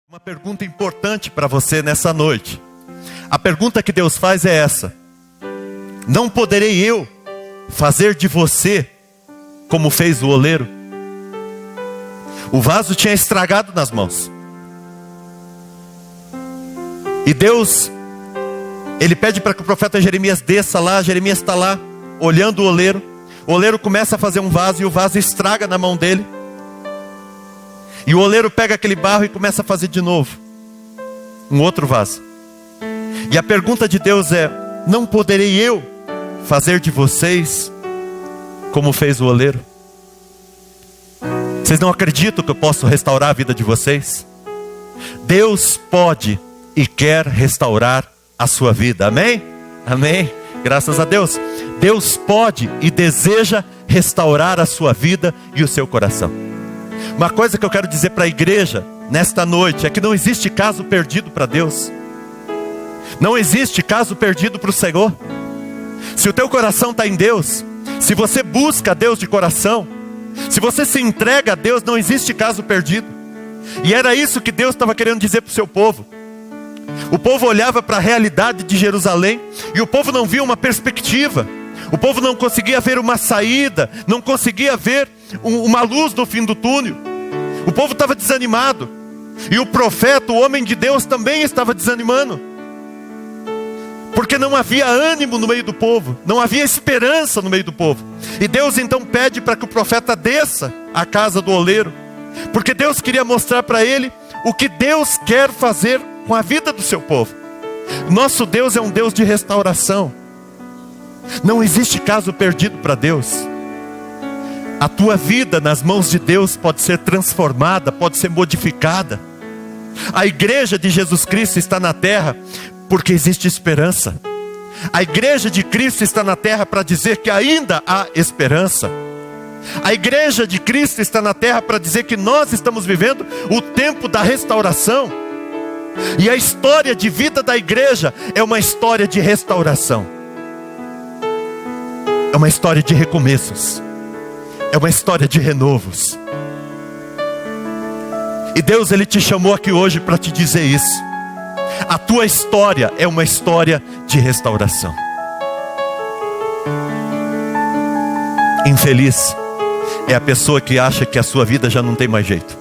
Uma pergunta importante para você nessa noite. A pergunta que Deus faz é essa: não poderei eu fazer de você como fez o oleiro? O vaso tinha estragado nas mãos. E Deus, Ele pede para que o profeta Jeremias desça lá. Jeremias está lá, olhando o oleiro. O oleiro começa a fazer um vaso e o vaso estraga na mão dele. E o oleiro pega aquele barro e começa a fazer de novo um outro vaso. E a pergunta de Deus é: não poderei eu fazer de vocês como fez o oleiro? Vocês não acreditam que eu posso restaurar a vida de vocês? Deus pode e quer restaurar a sua vida, amém? Amém? Graças a Deus. Deus pode e deseja restaurar a sua vida e o seu coração. Uma coisa que eu quero dizer para a igreja nesta noite é que não existe caso perdido para Deus. Não existe caso perdido para o Senhor. Se o teu coração está em Deus, se você busca a Deus de coração, se você se entrega a Deus, não existe caso perdido. E era isso que Deus estava querendo dizer para o seu povo. O povo olhava para a realidade de Jerusalém e o povo não via uma perspectiva. O povo não conseguia ver uma saída, não conseguia ver uma luz no fim do túnel. O povo estava desanimado. E o profeta, o homem de Deus, também estava desanimando. Porque não havia ânimo no meio do povo, não havia esperança no meio do povo. E Deus então pede para que o profeta desça à casa do oleiro, porque Deus queria mostrar para ele o que Deus quer fazer com a vida do seu povo. Nosso Deus é um Deus de restauração. Não existe caso perdido para Deus. A tua vida nas mãos de Deus pode ser transformada, pode ser modificada. A igreja de Jesus Cristo está na terra porque existe esperança. A igreja de Cristo está na terra para dizer que ainda há esperança. A igreja de Cristo está na terra para dizer que nós estamos vivendo o tempo da restauração. E a história de vida da igreja é uma história de restauração. É uma história de recomeços. É uma história de renovos. E Deus, Ele te chamou aqui hoje para te dizer isso. A tua história é uma história de restauração. Infeliz é a pessoa que acha que a sua vida já não tem mais jeito,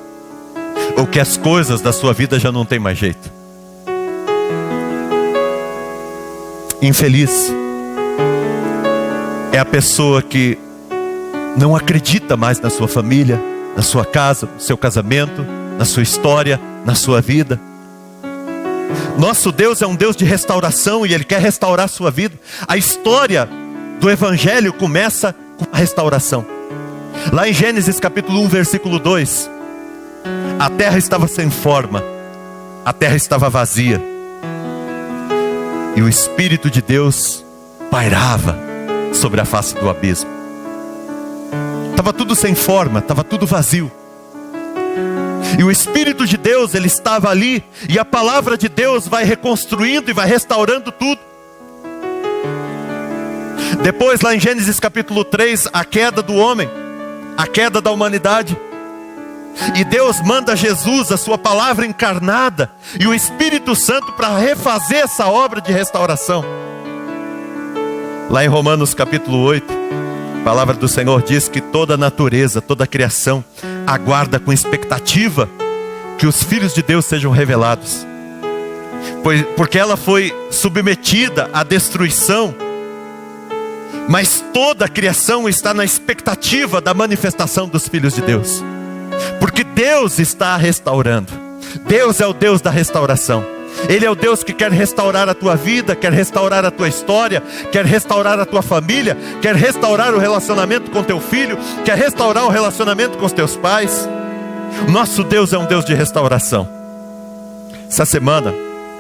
ou que as coisas da sua vida já não tem mais jeito. Infeliz é a pessoa que não acredita mais na sua família, na sua casa, no seu casamento, na sua história, na sua vida. Nosso Deus é um Deus de restauração e Ele quer restaurar a sua vida. A história do Evangelho começa com a restauração. Lá em Gênesis capítulo 1, versículo 2, a terra estava sem forma, a terra estava vazia, e o Espírito de Deus pairava sobre a face do abismo. Estava tudo sem forma, estava tudo vazio. E o Espírito de Deus, Ele estava ali, e a palavra de Deus vai reconstruindo e vai restaurando tudo. Depois, lá em Gênesis capítulo 3, a queda do homem, a queda da humanidade. E Deus manda Jesus, a sua palavra encarnada, e o Espírito Santo para refazer essa obra de restauração. Lá em Romanos capítulo 8, a palavra do Senhor diz que toda a natureza, toda a criação aguarda com expectativa que os filhos de Deus sejam revelados, porque ela foi submetida à destruição, mas toda a criação está na expectativa da manifestação dos filhos de Deus, porque Deus está restaurando. Deus é o Deus da restauração. Ele é o Deus que quer restaurar a tua vida, quer restaurar a tua história, quer restaurar a tua família, quer restaurar o relacionamento com teu filho, quer restaurar o relacionamento com os teus pais. Nosso Deus é um Deus de restauração. Essa semana,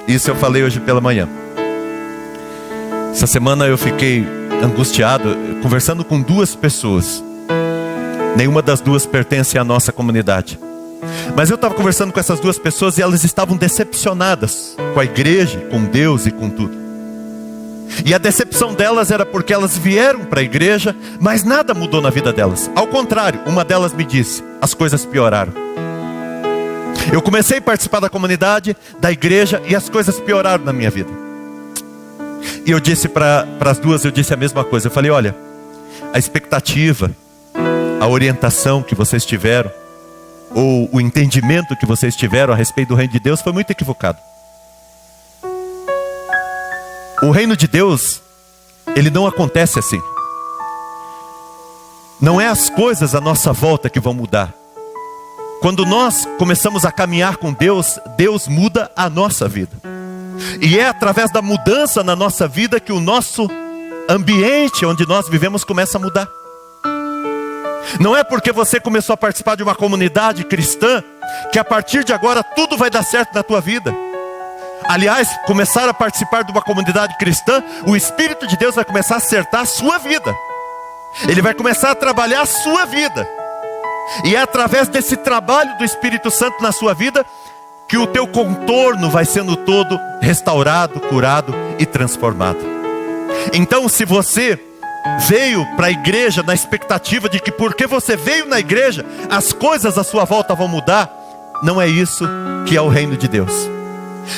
isso eu falei hoje pela manhã, essa semana eu fiquei angustiado, conversando com duas pessoas. Nenhuma das duas pertence à nossa comunidade, mas eu estava conversando com essas duas pessoas e elas estavam decepcionadas com a igreja, com Deus e com tudo. E a decepção delas era porque elas vieram para a igreja, mas nada mudou na vida delas. Ao contrário, uma delas me disse: as coisas pioraram. Eu comecei a participar da comunidade, da igreja, e as coisas pioraram na minha vida. E eu disse para as duas, eu disse a mesma coisa. Eu falei, olha, a expectativa, a orientação que vocês tiveram, ou o entendimento que vocês tiveram a respeito do reino de Deus foi muito equivocado. O reino de Deus, ele não acontece assim. Não é as coisas à nossa volta que vão mudar. Quando nós começamos a caminhar com Deus, Deus muda a nossa vida. E é através da mudança na nossa vida que o nosso ambiente onde nós vivemos começa a mudar. Não é porque você começou a participar de uma comunidade cristã que a partir de agora tudo vai dar certo na tua vida. Aliás, começar a participar de uma comunidade cristã, o Espírito de Deus vai começar a acertar a sua vida. Ele vai começar a trabalhar a sua vida. E é através desse trabalho do Espírito Santo na sua vida que o teu contorno vai sendo todo restaurado, curado e transformado. Então, se você veio para a igreja na expectativa de que porque você veio na igreja, as coisas à sua volta vão mudar, não é isso que é o reino de Deus.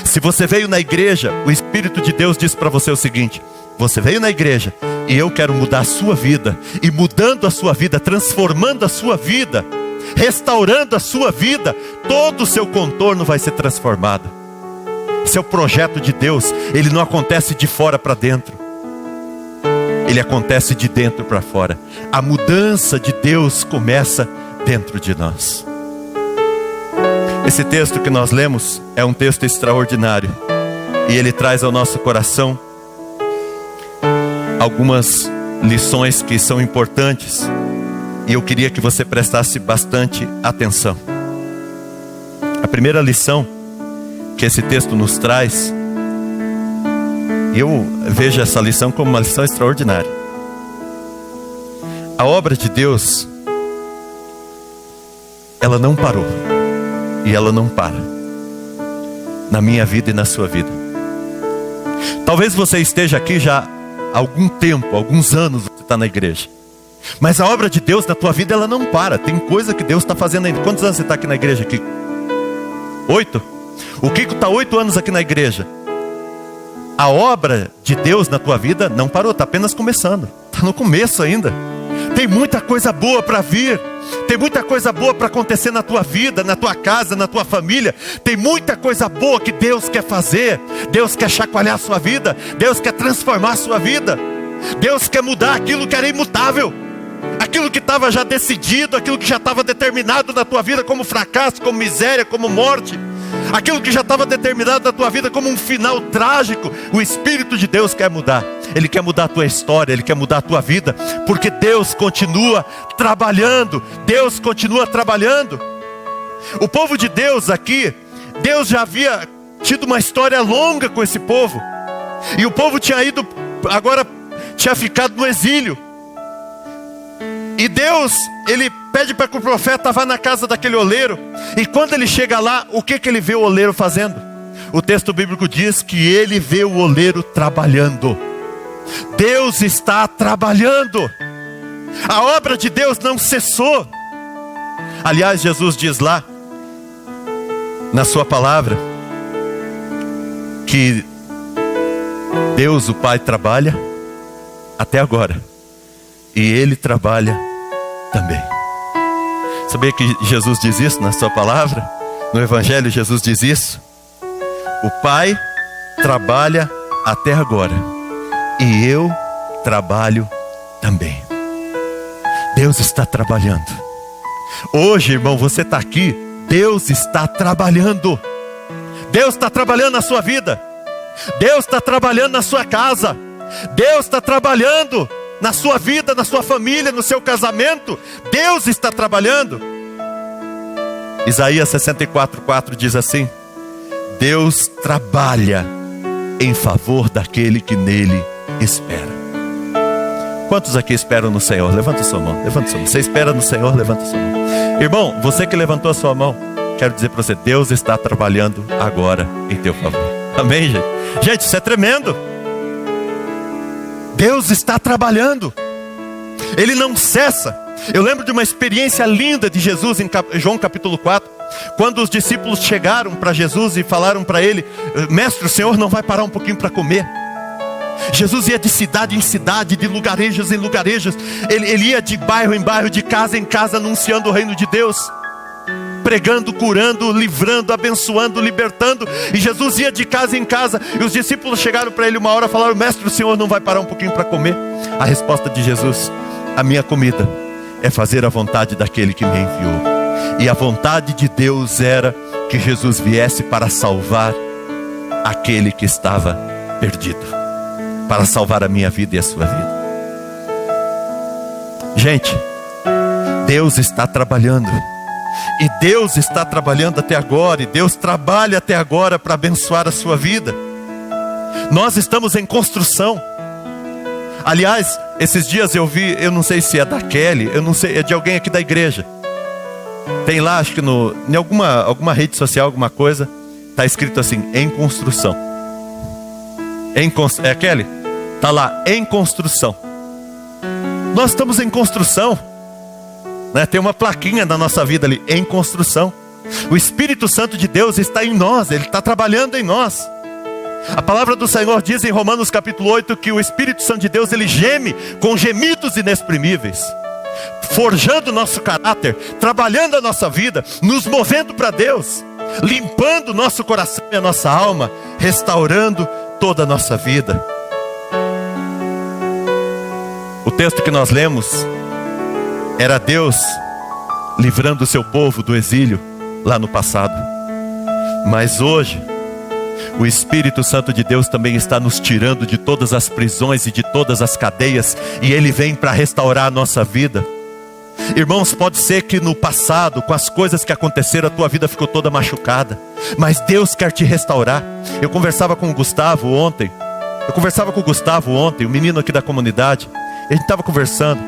Se você veio na igreja, o Espírito de Deus diz para você o seguinte: você veio na igreja e eu quero mudar a sua vida. E mudando a sua vida, transformando a sua vida, restaurando a sua vida, todo o seu contorno vai ser transformado. Esse é o projeto de Deus. Ele não acontece de fora para dentro, ele acontece de dentro para fora. A mudança de Deus começa dentro de nós. Esse texto que nós lemos é um texto extraordinário, e ele traz ao nosso coração algumas lições que são importantes, e eu queria que você prestasse bastante atenção. A primeira lição que esse texto nos traz, e eu vejo essa lição como uma lição extraordinária. A obra de Deus, ela não parou, e ela não para, na minha vida e na sua vida. Talvez você esteja aqui já há algum tempo, alguns anos você está na igreja, mas a obra de Deus na tua vida, ela não para. Tem coisa que Deus está fazendo ainda. Quantos anos você está aqui na igreja, Kiko? 8? O Kiko está 8 anos aqui na igreja. A obra de Deus na tua vida não parou, está apenas começando. Está no começo ainda. Tem muita coisa boa para vir. Tem muita coisa boa para acontecer na tua vida, na tua casa, na tua família. Tem muita coisa boa que Deus quer fazer. Deus quer chacoalhar a sua vida. Deus quer transformar a sua vida. Deus quer mudar aquilo que era imutável, aquilo que estava já decidido, aquilo que já estava determinado na tua vida como fracasso, como miséria, como morte, aquilo que já estava determinado na tua vida como um final trágico. O Espírito de Deus quer mudar. Ele quer mudar a tua história, Ele quer mudar a tua vida, porque Deus continua trabalhando. Deus continua trabalhando. O povo de Deus aqui, Deus já havia tido uma história longa com esse povo, e o povo tinha ido, agora tinha ficado no exílio. E Deus, Ele pede para que o profeta vá na casa daquele oleiro. E quando ele chega lá, o que ele vê o oleiro fazendo? O texto bíblico diz que ele vê o oleiro trabalhando. Deus está trabalhando. A obra de Deus não cessou. Aliás, Jesus diz lá, na sua palavra, que Deus, o Pai, trabalha até agora, e Ele trabalha também. Sabia que Jesus diz isso na sua palavra? No Evangelho Jesus diz isso. O Pai trabalha até agora, e eu trabalho também. Deus está trabalhando. Hoje, irmão, você está aqui, Deus está trabalhando. Deus está trabalhando na sua vida. Deus está trabalhando na sua casa. Deus está trabalhando na sua vida, na sua família, no seu casamento. Deus está trabalhando. Isaías 64:4 diz assim: Deus trabalha em favor daquele que nele espera. Quantos aqui esperam no Senhor? Levanta a sua mão, levanta a sua mão. Você espera no Senhor? Levanta a sua mão. Irmão, você que levantou a sua mão, quero dizer para você, Deus está trabalhando agora em teu favor. Amém, gente? Gente, isso é tremendo. Deus está trabalhando. Ele não cessa. Eu lembro de uma experiência linda de Jesus em João capítulo 4, Quando os discípulos chegaram para Jesus e falaram para ele: mestre, o Senhor não vai parar um pouquinho para comer? Jesus ia de cidade em cidade, de lugarejos em lugarejos. Ele ia de bairro em bairro, de casa em casa, anunciando o reino de Deus, pregando, curando, livrando, abençoando, libertando. E Jesus ia de casa em casa. E os discípulos chegaram para ele uma hora e falaram: mestre, o Senhor não vai parar um pouquinho para comer? A resposta de Jesus: a minha comida é fazer a vontade daquele que me enviou. E a vontade de Deus era que Jesus viesse para salvar aquele que estava perdido, para salvar a minha vida e a sua vida. Gente, Deus está trabalhando. E Deus está trabalhando até agora. E Deus trabalha até agora para abençoar a sua vida. Nós estamos em construção. Aliás, esses dias eu vi, eu não sei se é da Kelly, eu não sei, é de alguém aqui da igreja. Tem lá, acho que em alguma rede social, alguma coisa, está escrito assim: em construção. É Kelly? Está lá, em construção. Nós estamos em construção, né? Tem uma plaquinha na nossa vida ali: em construção. O Espírito Santo de Deus está em nós, Ele está trabalhando em nós. A palavra do Senhor diz em Romanos capítulo 8 que o Espírito Santo de Deus, Ele geme com gemidos inexprimíveis, forjando o nosso caráter, trabalhando a nossa vida, nos movendo para Deus, limpando o nosso coração e a nossa alma, restaurando toda a nossa vida. O texto que nós lemos era Deus livrando o seu povo do exílio lá no passado. Mas hoje, o Espírito Santo de Deus também está nos tirando de todas as prisões e de todas as cadeias, e Ele vem para restaurar a nossa vida. Irmãos, pode ser que no passado, com as coisas que aconteceram, a tua vida ficou toda machucada, mas Deus quer te restaurar. Eu conversava com o Gustavo ontem, o menino aqui da comunidade. A gente estava conversando,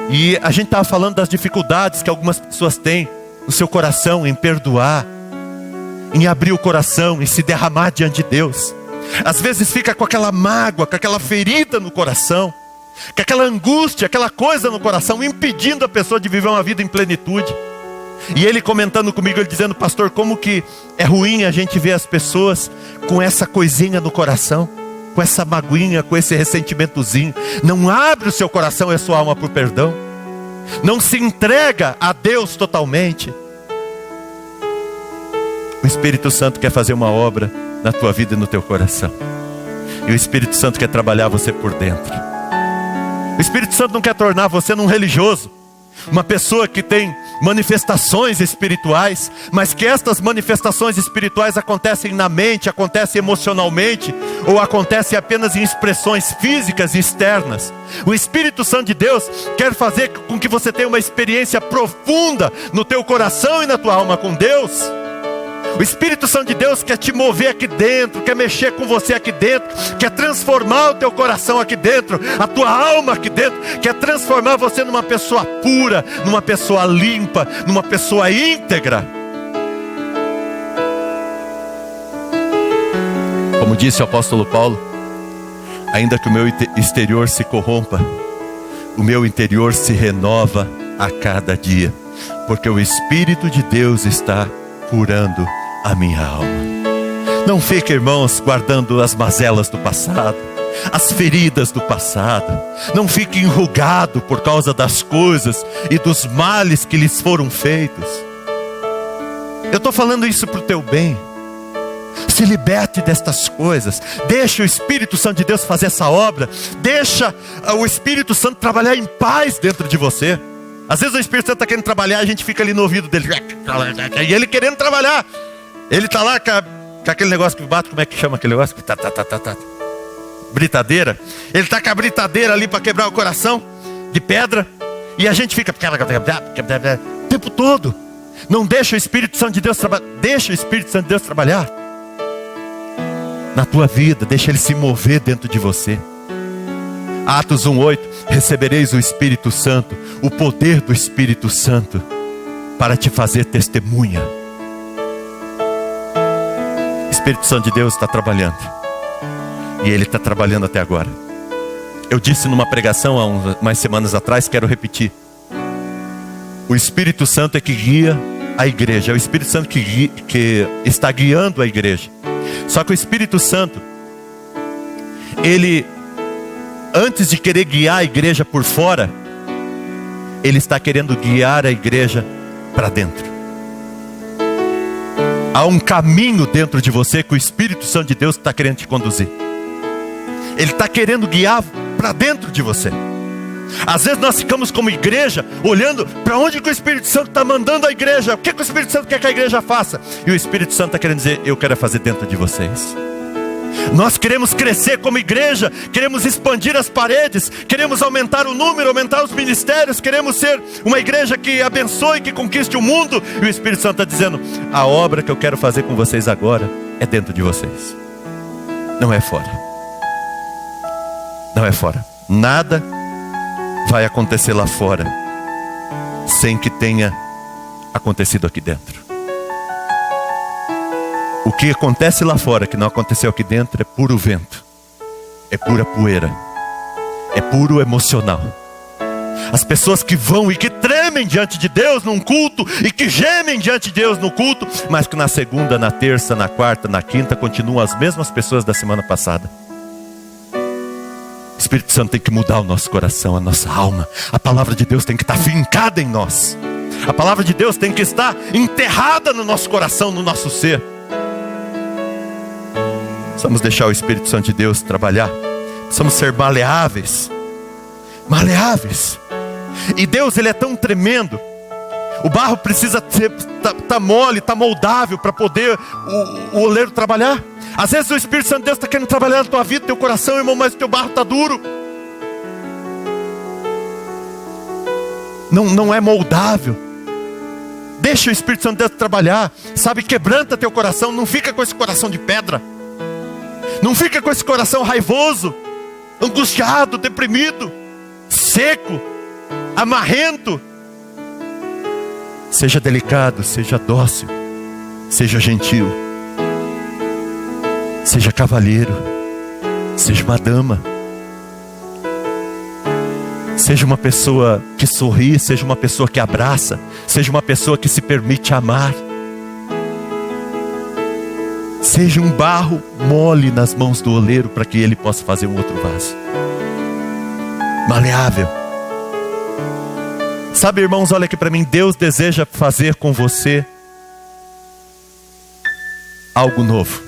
e a gente estava falando das dificuldades que algumas pessoas têm no seu coração em perdoar, em abrir o coração, em se derramar diante de Deus. Às vezes fica com aquela mágoa, com aquela ferida no coração, com aquela angústia, aquela coisa no coração, impedindo a pessoa de viver uma vida em plenitude. E ele comentando comigo, ele dizendo: pastor, como que é ruim a gente ver as pessoas com essa coisinha no coração, com essa magoinha, com esse ressentimentozinho. Não abre o seu coração e a sua alma para o perdão, não se entrega a Deus totalmente. O Espírito Santo quer fazer uma obra na tua vida e no teu coração. E o Espírito Santo quer trabalhar você por dentro. O Espírito Santo não quer tornar você um religioso, uma pessoa que tem manifestações espirituais, mas que estas manifestações espirituais acontecem na mente, acontecem emocionalmente, ou acontecem apenas em expressões físicas e externas. O Espírito Santo de Deus quer fazer com que você tenha uma experiência profunda no teu coração e na tua alma com Deus. O Espírito Santo de Deus quer te mover aqui dentro, quer mexer com você aqui dentro, quer transformar o teu coração aqui dentro, a tua alma aqui dentro, quer transformar você numa pessoa pura, numa pessoa limpa, numa pessoa íntegra. Como disse o apóstolo Paulo: ainda que o meu exterior se corrompa, o meu interior se renova a cada dia, porque o Espírito de Deus está curando a minha alma. Não fique, irmãos, guardando as mazelas do passado, as feridas do passado. Não fique enrugado por causa das coisas e dos males que lhes foram feitos. Eu estou falando isso para o teu bem. Se liberte destas coisas. Deixa o Espírito Santo de Deus fazer essa obra. Deixa o Espírito Santo trabalhar em paz dentro de você. Às vezes o Espírito Santo está querendo trabalhar, a gente fica ali no ouvido dele, e ele querendo trabalhar. Ele está lá com aquele negócio que bate, como é que chama aquele negócio? Britadeira. Ele está com a britadeira ali para quebrar o coração de pedra, e a gente fica o tempo todo. Não deixa o Espírito Santo de Deus trabalhar. Deixa o Espírito Santo de Deus trabalhar na tua vida. Deixa ele se mover dentro de você. Atos 1:8: recebereis o Espírito Santo, o poder do Espírito Santo, para te fazer testemunha. O Espírito Santo de Deus está trabalhando, e Ele está trabalhando até agora. Eu disse numa pregação há umas semanas atrás, quero repetir: o Espírito Santo é que guia a igreja. É o Espírito Santo que está guiando a igreja. Só que o Espírito Santo, ele, antes de querer guiar a igreja por fora, ele está querendo guiar a igreja para dentro. Há um caminho dentro de você que o Espírito Santo de Deus está querendo te conduzir. Ele está querendo guiar para dentro de você. Às vezes nós ficamos como igreja olhando para onde que o Espírito Santo está mandando a igreja. O que o Espírito Santo quer que a igreja faça? E o Espírito Santo está querendo dizer: eu quero fazer dentro de vocês. Nós queremos crescer como igreja, queremos expandir as paredes, queremos aumentar o número, aumentar os ministérios, queremos ser uma igreja que abençoe, que conquiste o mundo. E o Espírito Santo está dizendo: a obra que eu quero fazer com vocês agora é dentro de vocês, não é fora. Não é fora. Nada vai acontecer lá fora sem que tenha acontecido aqui dentro. O que acontece lá fora que não aconteceu aqui dentro é puro vento, é pura poeira, é puro emocional. As pessoas que vão e que tremem diante de Deus num culto e que gemem diante de Deus no culto, mas que na segunda, na terça, na quarta, na quinta continuam as mesmas pessoas da semana passada. O Espírito Santo tem que mudar o nosso coração, a nossa alma. A palavra de Deus tem que estar fincada em nós. A palavra de Deus tem que estar enterrada no nosso coração, no nosso ser. Precisamos deixar o Espírito Santo de Deus trabalhar. Precisamos ser maleáveis. Maleáveis. E Deus, Ele é tão tremendo. O barro precisa tá mole, tá moldável para poder o oleiro trabalhar. Às vezes o Espírito Santo de Deus está querendo trabalhar na tua vida, teu coração, irmão, mas o teu barro está duro. Não é moldável. Deixa o Espírito Santo de Deus trabalhar. Sabe, quebranta teu coração. Não fica com esse coração de pedra. Não fica com esse coração raivoso, angustiado, deprimido, seco, amarrento. Seja delicado, seja dócil, seja gentil, seja cavalheiro, seja uma dama, seja uma pessoa que sorri, seja uma pessoa que abraça, seja uma pessoa que se permite amar. Seja um barro mole nas mãos do oleiro para que ele possa fazer um outro vaso. Maleável. Sabe, irmãos, olha aqui para mim. Deus deseja fazer com você algo novo.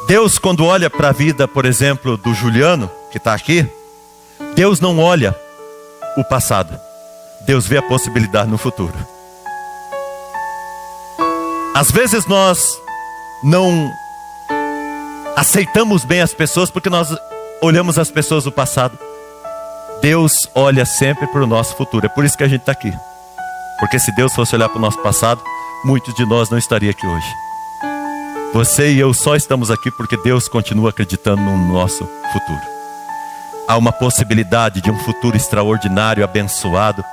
Deus, quando olha para a vida, por exemplo, do Juliano, que está aqui, Deus não olha o passado. Deus vê a possibilidade no futuro. Às vezes nós não aceitamos bem as pessoas porque nós olhamos as pessoas do passado. Deus olha sempre para o nosso futuro. É por isso que a gente está aqui. Porque se Deus fosse olhar para o nosso passado, muitos de nós não estariam aqui hoje. Você e eu só estamos aqui porque Deus continua acreditando no nosso futuro. Há uma possibilidade de um futuro extraordinário, abençoado.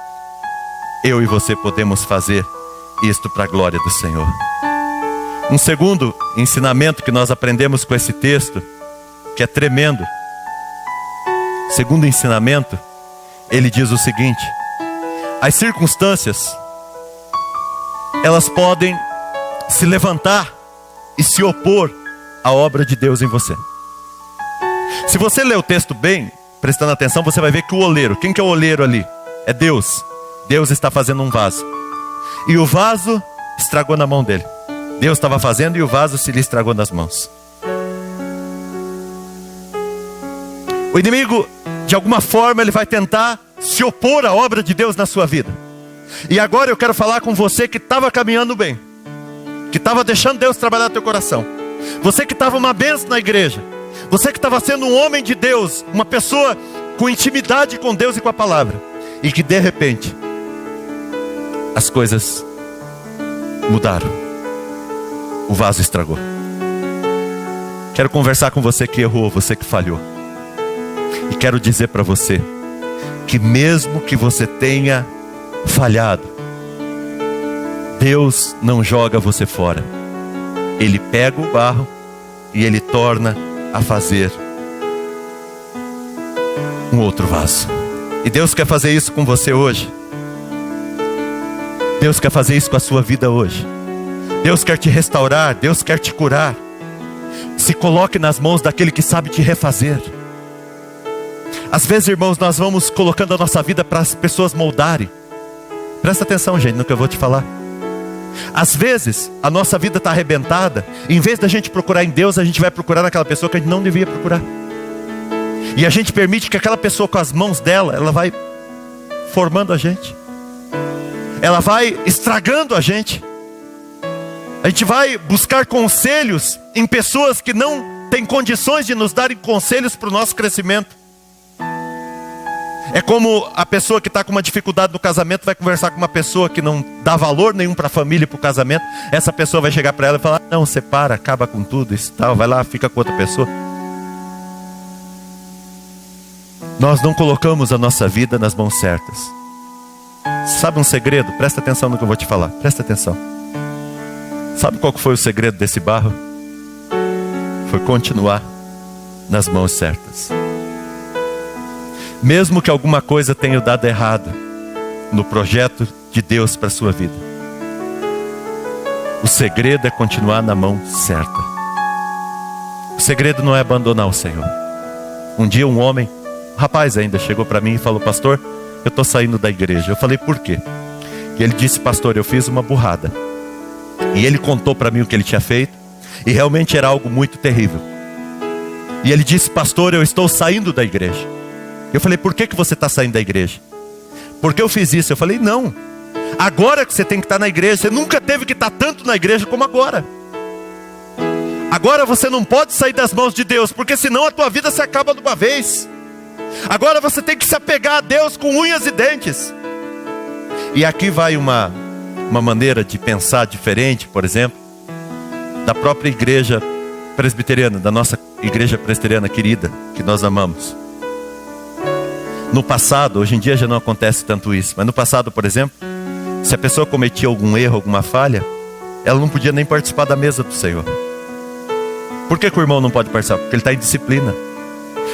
Eu e você podemos fazer isto para a glória do Senhor. Um segundo ensinamento que nós aprendemos com esse texto, que é tremendo. Segundo ensinamento, ele diz o seguinte: as circunstâncias, elas podem se levantar e se opor à obra de Deus em você. Se você ler o texto bem, prestando atenção, você vai ver que o oleiro, quem que é o oleiro ali? É Deus. Deus está fazendo um vaso. E o vaso estragou na mão dele. Deus estava fazendo e o vaso se lhe estragou nas mãos. O inimigo, de alguma forma, ele vai tentar se opor à obra de Deus na sua vida. E agora eu quero falar com você que estava caminhando bem, que estava deixando Deus trabalhar no teu coração. Você que estava uma bênção na igreja. Você que estava sendo um homem de Deus, uma pessoa com intimidade com Deus e com a palavra. E que de repente, as coisas mudaram. O vaso estragou. Quero conversar com você que errou, você que falhou. E quero dizer para você que mesmo que você tenha falhado, Deus não joga você fora. Ele pega o barro e Ele torna a fazer um outro vaso. E Deus quer fazer isso com você hoje. Deus quer fazer isso com a sua vida hoje. Deus quer te restaurar, Deus quer te curar. Se coloque nas mãos daquele que sabe te refazer. Às vezes, irmãos, nós vamos colocando a nossa vida para as pessoas moldarem. Presta atenção, gente, no que eu vou te falar. Às vezes, a nossa vida está arrebentada. Em vez da gente procurar em Deus, a gente vai procurar naquela pessoa que a gente não devia procurar. E a gente permite que aquela pessoa, com as mãos dela, ela vai formando a gente. Ela vai estragando a gente. A gente vai buscar conselhos em pessoas que não têm condições de nos darem conselhos para o nosso crescimento. É como a pessoa que está com uma dificuldade no casamento vai conversar com uma pessoa que não dá valor nenhum para a família e para o casamento. Essa pessoa vai chegar para ela e falar: não, separa, acaba com tudo, isso tal, vai lá, fica com outra pessoa. Nós não colocamos a nossa vida nas mãos certas. Sabe um segredo? Presta atenção no que eu vou te falar, presta atenção. Sabe qual foi o segredo desse barro? Foi continuar nas mãos certas. Mesmo que alguma coisa tenha dado errado no projeto de Deus para a sua vida, o segredo é continuar na mão certa. O segredo não é abandonar o Senhor. Um dia um homem, um rapaz ainda, chegou para mim e falou: pastor, eu estou saindo da igreja. Eu falei: por quê? E ele disse: pastor, eu fiz uma burrada. E ele contou para mim o que ele tinha feito, e realmente era algo muito terrível. E ele disse: pastor, eu estou saindo da igreja. Eu falei: por que você está saindo da igreja? Porque eu fiz isso. Eu falei: não, agora que você tem que estar na igreja, você nunca teve que estar tanto na igreja como agora. Agora você não pode sair das mãos de Deus, porque senão a tua vida se acaba de uma vez. Agora você tem que se apegar a Deus com unhas e dentes. E aqui vai uma maneira de pensar diferente, por exemplo, da própria igreja presbiteriana, da nossa igreja presbiteriana querida, que nós amamos. No passado, hoje em dia já não acontece tanto isso, mas no passado, por exemplo, se a pessoa cometia algum erro, alguma falha, ela não podia nem participar da mesa do Senhor. Por que o irmão não pode participar? Porque ele está em disciplina.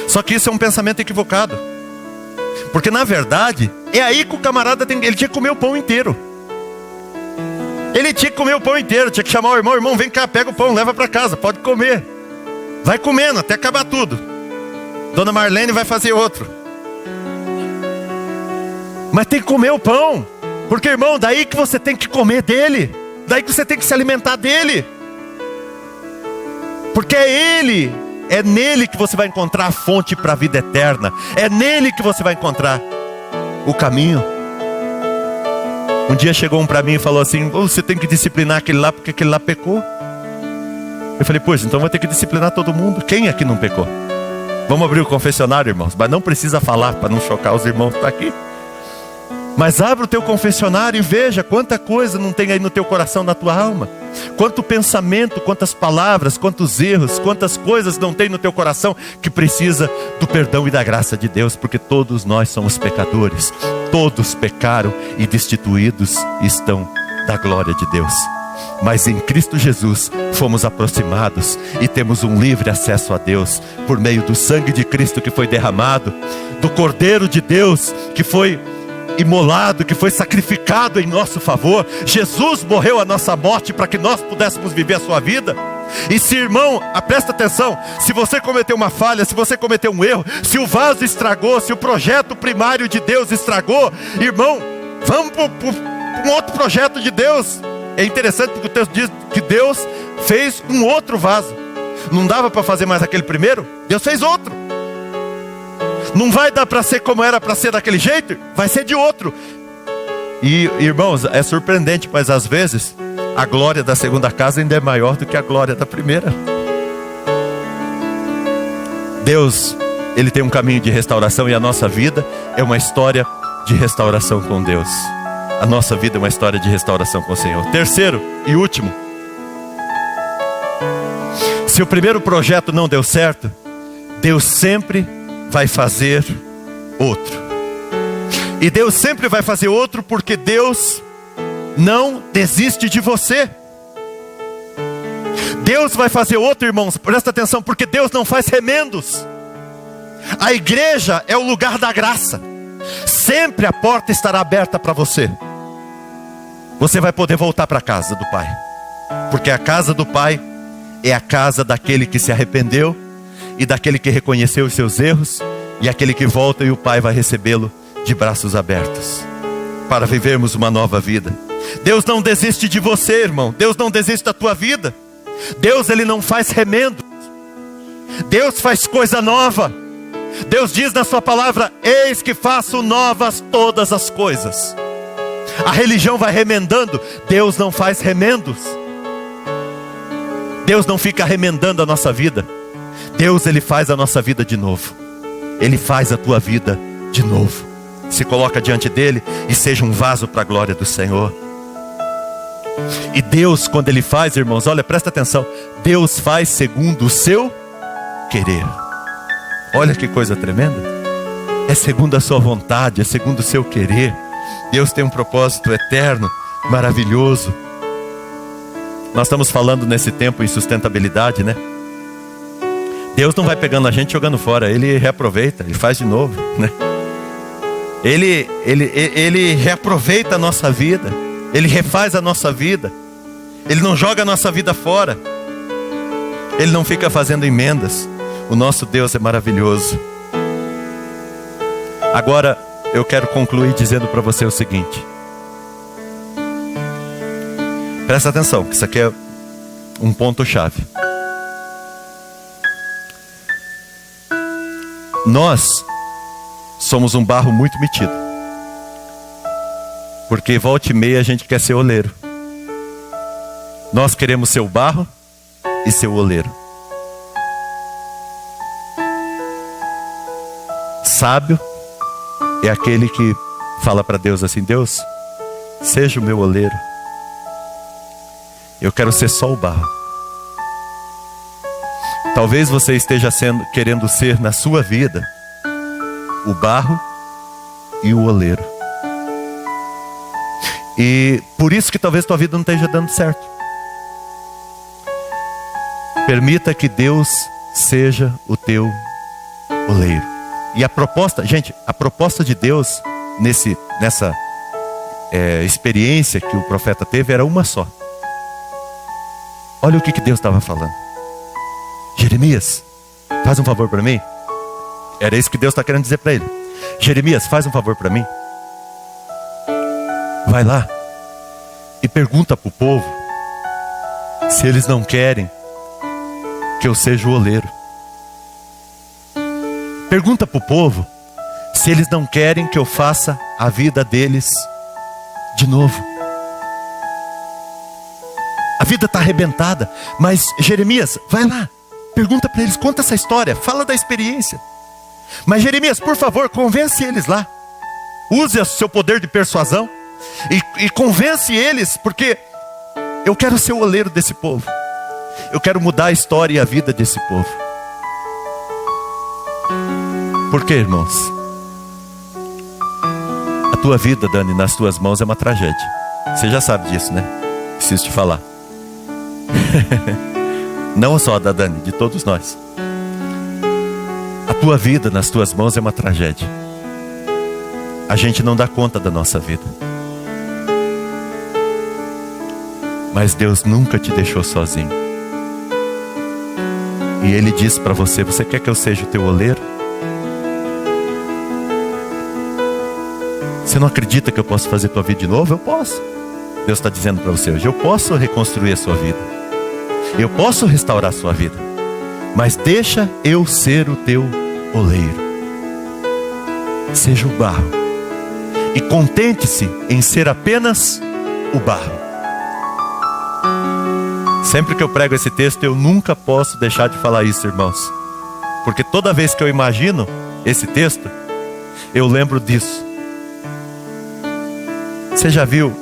Só que isso é um pensamento equivocado. Porque na verdade, é aí que o camarada ele tinha que comer o pão inteiro. Ele tinha que comer o pão inteiro, tinha que chamar o irmão: irmão, vem cá, pega o pão, leva para casa, pode comer. Vai comendo até acabar tudo. Dona Marlene vai fazer outro. Mas tem que comer o pão. Porque, irmão, daí que você tem que comer dele. Daí que você tem que se alimentar dele. Porque é nele que você vai encontrar a fonte para a vida eterna. É nele que você vai encontrar o caminho. Um dia chegou um para mim e falou assim: você tem que disciplinar aquele lá porque aquele lá pecou. Eu falei: pois, então vou ter que disciplinar todo mundo. Quem aqui não pecou? Vamos abrir o confessionário, irmãos. Mas não precisa falar para não chocar os irmãos que estão aqui. Mas abre o teu confessionário e veja quanta coisa não tem aí no teu coração, na tua alma. Quanto pensamento, quantas palavras, quantos erros, quantas coisas não tem no teu coração que precisa do perdão e da graça de Deus. Porque todos nós somos pecadores. Todos pecaram e destituídos estão da glória de Deus. Mas em Cristo Jesus fomos aproximados e temos um livre acesso a Deus por meio do sangue de Cristo que foi derramado, do Cordeiro de Deus que foi imolado, que foi sacrificado em nosso favor. Jesus morreu a nossa morte para que nós pudéssemos viver a sua vida. E se, irmão, presta atenção, se você cometeu uma falha, se você cometeu um erro, se o vaso estragou, se o projeto primário de Deus estragou, irmão, vamos para um outro projeto de Deus. É interessante porque o texto diz que Deus fez um outro vaso. Não dava para fazer mais aquele primeiro? Deus fez outro. Não vai dar para ser como era para ser daquele jeito? Vai ser de outro. E, irmãos, é surpreendente, mas às vezes a glória da segunda casa ainda é maior do que a glória da primeira. Deus, Ele tem um caminho de restauração, e a nossa vida é uma história de restauração com Deus. A nossa vida é uma história de restauração com o Senhor. Terceiro e último: se o primeiro projeto não deu certo, Deus sempre vai fazer outro. E Deus sempre vai fazer outro, porque Deus não desiste de você. Deus vai fazer outro, irmãos, presta atenção, porque Deus não faz remendos. A igreja é o lugar da graça. Sempre a porta estará aberta para você. você vai poder voltar para a casa do Pai. Porque a casa do Pai é a casa daquele que se arrependeu e daquele que reconheceu os seus erros, e aquele que volta, e o Pai vai recebê-lo de braços abertos para vivermos uma nova vida. Deus não desiste de você, irmão. Deus não desiste da tua vida. Deus, Ele não faz remendo. Deus faz coisa nova. Deus diz na sua palavra: eis que faço novas todas as coisas. A religião vai remendando. Deus não faz remendos. Deus não fica remendando a nossa vida. Deus, Ele faz a nossa vida de novo. Ele faz a tua vida de novo. Se coloca diante dEle e seja um vaso para a glória do Senhor. E Deus, quando Ele faz, irmãos, olha, presta atenção. Deus faz segundo o seu querer. Olha que coisa tremenda. É segundo a sua vontade, é segundo o seu querer. Deus tem um propósito eterno, maravilhoso. Nós estamos falando nesse tempo em sustentabilidade, né? Deus não vai pegando a gente e jogando fora. Ele reaproveita, Ele faz de novo, né? Ele reaproveita a nossa vida. Ele refaz a nossa vida. Ele não joga a nossa vida fora. Ele não fica fazendo emendas. O nosso Deus é maravilhoso. Agora eu quero concluir dizendo para você o seguinte. Presta atenção, que isso aqui é um ponto-chave. Nós somos um barro muito metido. Porque volta e meia a gente quer ser oleiro. Nós queremos ser o barro e ser o oleiro. Sábio é aquele que fala para Deus assim: Deus, seja o meu oleiro. Eu quero ser só o barro. Talvez você esteja querendo ser na sua vida o barro e o oleiro. E por isso que talvez tua vida não esteja dando certo. Permita que Deus seja o teu oleiro. E a proposta, gente, a proposta de Deus nessa experiência que o profeta teve era uma só. Olha o que Deus estava falando. Jeremias, faz um favor para mim. Era isso que Deus está querendo dizer para ele. Jeremias, faz um favor para mim. Vai lá e pergunta para o povo se eles não querem que eu seja o oleiro. Pergunta para o povo se eles não querem que eu faça a vida deles de novo. A vida está arrebentada, mas Jeremias, vai lá, pergunta para eles, conta essa história, fala da experiência. Mas Jeremias, por favor, convence eles lá. Use o seu poder de persuasão e convence eles, porque eu quero ser o oleiro desse povo. Eu quero mudar a história e a vida desse povo. Por quê, irmãos? A tua vida, Dani, nas tuas mãos é uma tragédia. Você já sabe disso, né? Preciso te falar. Não só da Dani, de todos nós. A tua vida nas tuas mãos é uma tragédia. A gente não dá conta da nossa vida. Mas Deus nunca te deixou sozinho. E Ele diz para você: você quer que eu seja o teu oleiro? Você não acredita que eu posso fazer tua vida de novo? Eu posso. Deus está dizendo para você hoje: eu posso reconstruir a sua vida. Eu posso restaurar a sua vida. Mas deixa eu ser o teu oleiro. Seja o barro. E contente-se em ser apenas o barro. Sempre que eu prego esse texto, eu nunca posso deixar de falar isso, irmãos. Porque toda vez que eu imagino esse texto, eu lembro disso. Você já viu?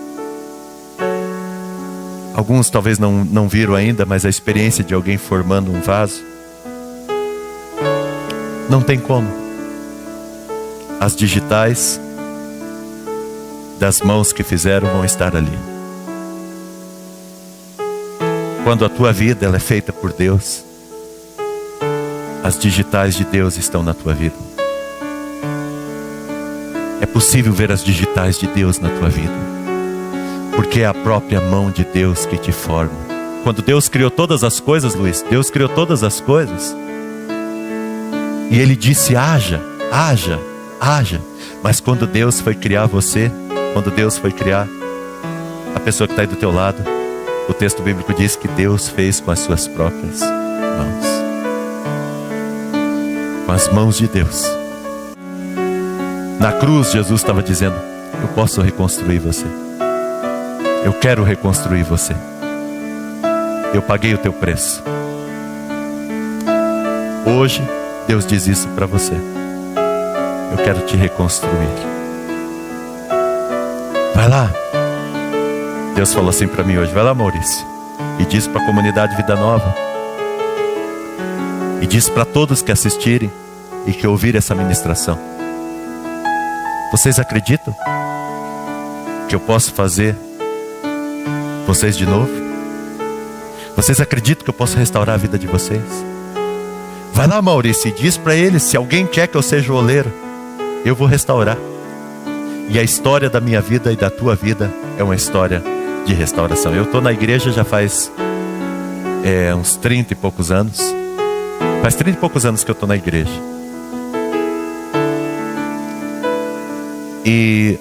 Alguns talvez não viram ainda, mas a experiência de alguém formando um vaso. Não tem como. As digitais das mãos que fizeram vão estar ali. Quando a tua vida ela é feita por Deus, as digitais de Deus estão na tua vida. É possível ver as digitais de Deus na tua vida. Porque é a própria mão de Deus que te forma. Quando Deus criou todas as coisas, Luiz, Deus criou todas as coisas. E Ele disse: haja, haja, haja. Mas quando Deus foi criar você, quando Deus foi criar a pessoa que está aí do teu lado, o texto bíblico diz que Deus fez com as suas próprias mãos. Com as mãos de Deus. Na cruz, Jesus estava dizendo: eu posso reconstruir você. Eu quero reconstruir você. Eu paguei o teu preço. Hoje, Deus diz isso para você: eu quero te reconstruir. Vai lá. Deus falou assim para mim hoje: vai lá, Maurício, e diz para a comunidade Vida Nova, e diz para todos que assistirem e que ouvirem essa ministração: vocês acreditam que eu posso fazer vocês de novo? Vocês acreditam que eu posso restaurar a vida de vocês? Vai lá, Maurício, e diz para eles: se alguém quer que eu seja o oleiro, eu vou restaurar. E a história da minha vida e da tua vida é uma história de restauração. Eu estou na igreja já faz uns 30 e poucos anos. Faz 30 e poucos anos que eu estou na igreja. E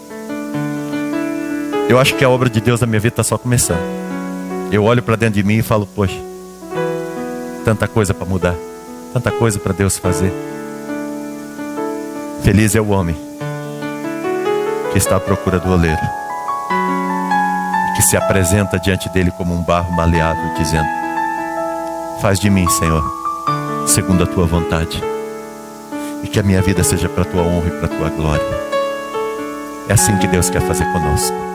eu acho que a obra de Deus na minha vida está só começando. Eu olho para dentro de mim e falo: poxa, tanta coisa para mudar, tanta coisa para Deus fazer. Feliz é o homem que está à procura do oleiro, que se apresenta diante dele como um barro maleável, dizendo: faz de mim, Senhor, segundo a tua vontade, e que a minha vida seja para a tua honra e para a tua glória. É assim que Deus quer fazer conosco.